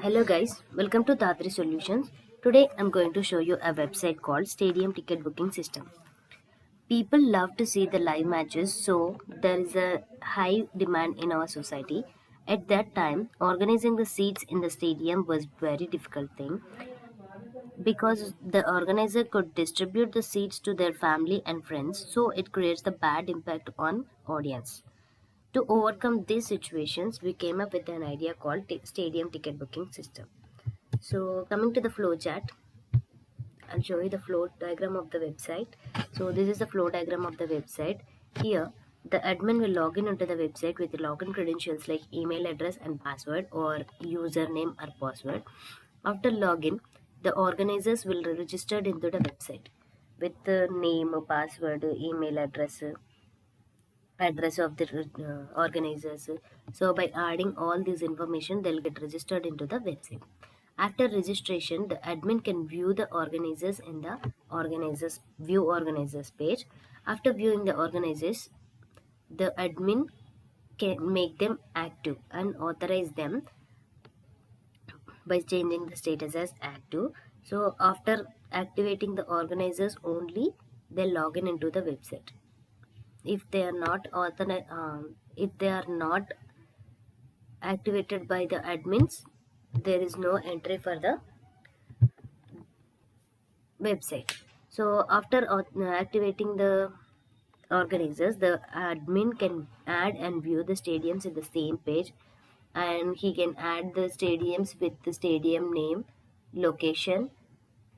Hello guys, welcome to DHAATRI Solutions. Today I'm going to show you a website called Stadium Ticket Booking System. People love to see the live matches, so there is a high demand in our society. At that time, organizing the seats in the stadium was very difficult thing because the organizer could distribute the seats to their family and friends, so it creates the bad impact on audience. To overcome these situations, we came up with an idea called Stadium Ticket Booking System. So coming to the flow chart, I'll show you the flow diagram of the website. So this is the flow diagram of the website. Here, the admin will log in into the website with the login credentials like email address and password or username or password. After login, the organizers will register into the website with the name, password, email address of the organizers. So by adding all this information, they'll get registered into the website. After registration, the admin can view the organizers in the organizers page. After viewing the organizers, the admin can make them active and authorize them by changing the status as active. So after activating the organizers only, they log in into the website. If they are not if they are not activated by the admins, there is no entry for the website. So after activating the organizers, the admin can add and view the stadiums in the same page, and he can add the stadiums with the stadium name, location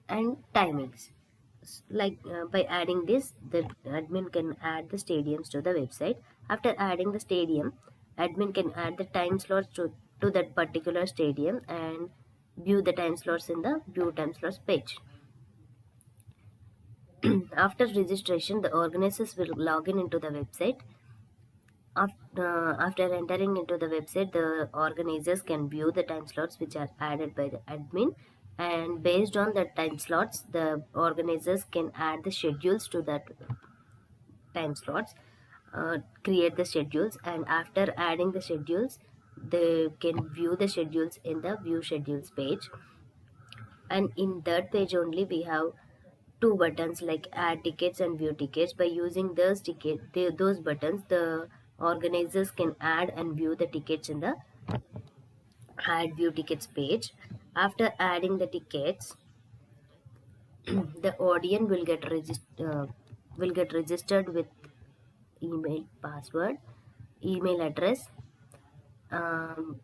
and timings. Like by adding this, the admin can add the stadiums to the website. After adding the stadium, admin can add the time slots to that particular stadium and view the time slots in the view time slots page. After registration, the organizers will log in into the website. After entering into the website, the organizers can view the time slots which are added by the admin, and based on the time slots, the organizers can add the schedules to that time slots, create the schedules, and after adding the schedules, they can view the schedules in the view schedules page. And in that page only, we have two buttons like add tickets and view tickets. By using those buttons, the organizers can add and view the tickets in the add view tickets page. After adding the tickets, the audience will get registered with email password, email address. um,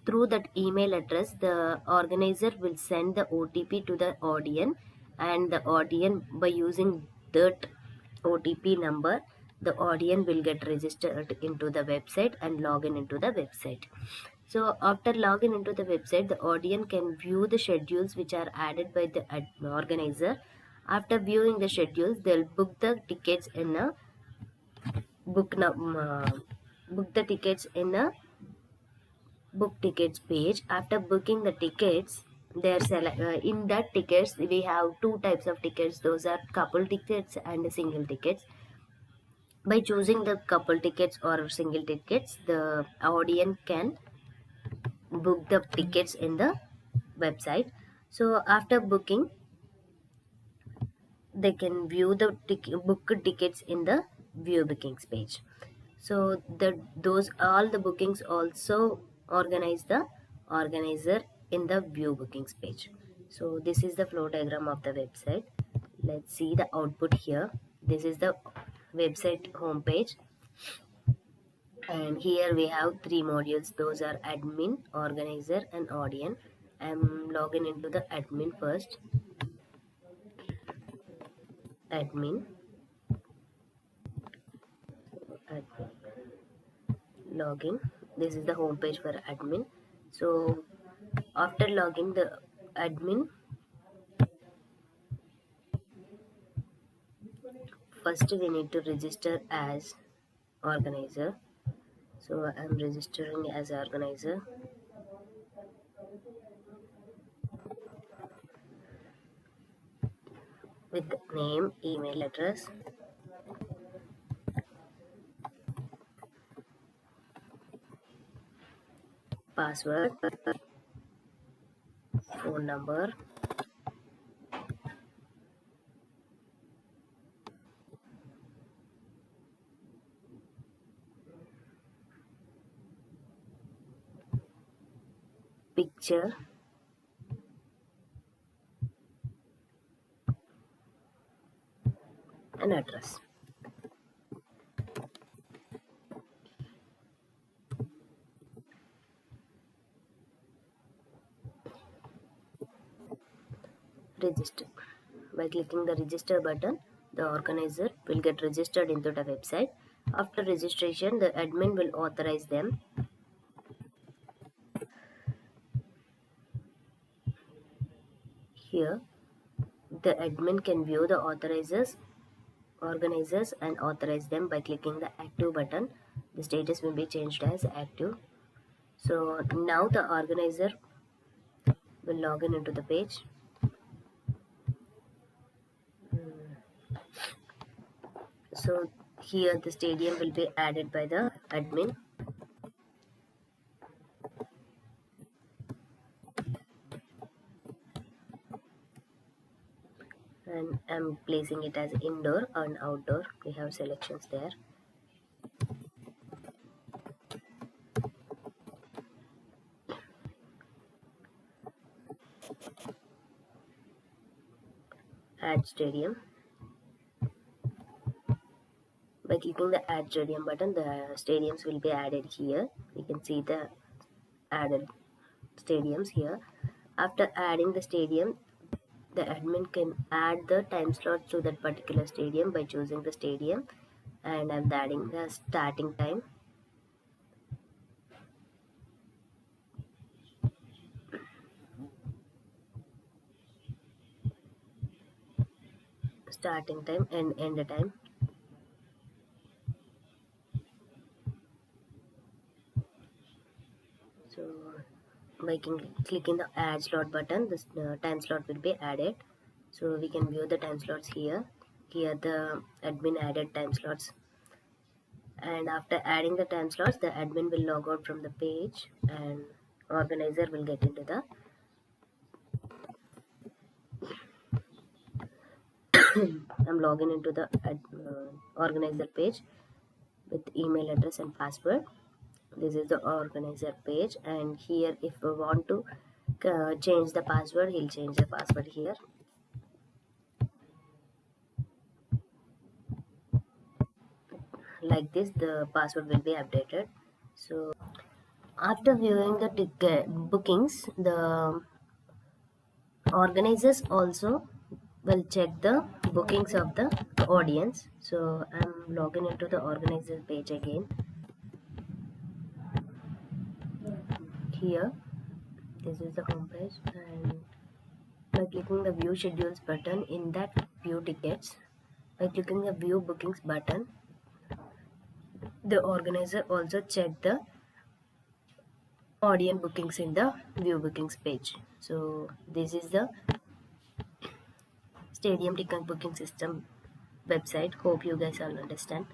Through that email address, the organizer will send the OTP to the audience, and the audience, by using that OTP number, the audience will get registered into the website and log in into the website. So after login into the website, the audience can view the schedules which are added by the organizer. After viewing the schedules, they'll book the tickets in a book, book the tickets in a book tickets page. After booking the tickets, in that tickets we have two types of tickets. Those are couple tickets and single tickets. By choosing the couple tickets or single tickets, the audience can book the tickets in the website. So after booking, they can view the book tickets in the view bookings page. So those all the bookings also organize the organizer in the view bookings page. So this is the flow diagram of the website. Let's see the output here. This is the website homepage, and here we have three modules. Those are admin, organizer and audience. I'm logging into the admin first. Admin, admin login. This is the home page for admin. So after logging the admin, first we need to register as organizer. So I'm registering as organizer. With name, email address, password, phone number, picture, and address. Register. By clicking the register button, the organizer will get registered into the website. After registration, the admin will authorize them. Here, the admin can view the organizers and authorize them by clicking the active button. The status will be changed as active. So now the organizer will log in into the page. So here the stadium will be added by the admin. And I'm placing it as indoor and outdoor. We have selections there. Add stadium. By clicking the add stadium button, the stadiums will be added here. You can see the added stadiums here. After adding the stadium, the admin can add the time slots to that particular stadium by choosing the stadium, and I'm adding the starting time. Starting time and end time. So by clicking the add slot button, this time slot will be added. So we can view the time slots here. Here the admin added time slots. And after adding the time slots, the admin will log out from the page and organizer will get into the I'm logging into the organizer page with email address and password. This is the organizer page, and here if we want to change the password, he'll change the password here. Like this, the password will be updated. So after viewing the ticket bookings, the organizers also will check the bookings of the audience. So I'm logging into the organizer page again. Here, this is the home page, and by clicking the view schedules button in that view tickets, by clicking the view bookings button, the organizer also check the audience bookings in the view bookings page. So this is the stadium ticket booking system website. Hope you guys all understand.